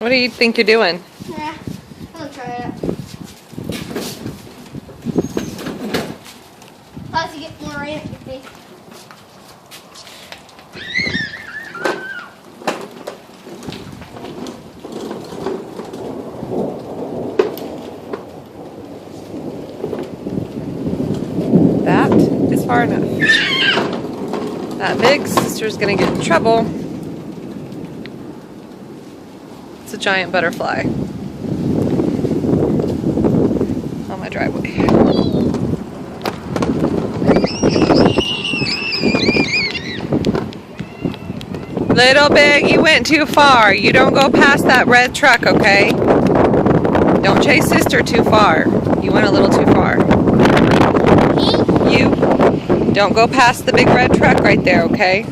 What do you think you're doing? Yeah, I'll try it out. Plus, you get more rain at your face. That is far enough. That big sister's gonna get in trouble. It's a giant butterfly on my driveway. Little Big, you went too far. You don't go past that red truck, okay? Don't chase sister too far. You went a little too far. You don't go past the big red truck right there, okay?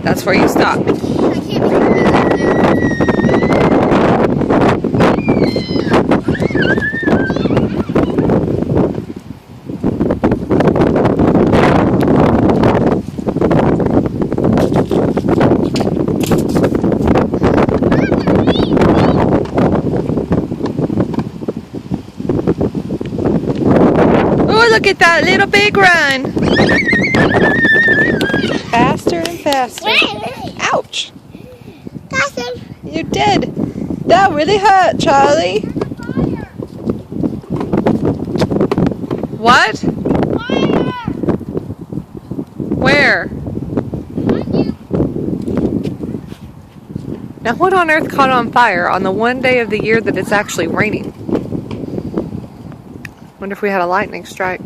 That's where you stop. I can't be right there. Oh, look at that Little Big run. Faster and faster. Ouch. You did. That really hurt, Charlie. What? Where? Now what on earth caught on fire on the one day of the year that it's actually raining? Wonder if we had a lightning strike.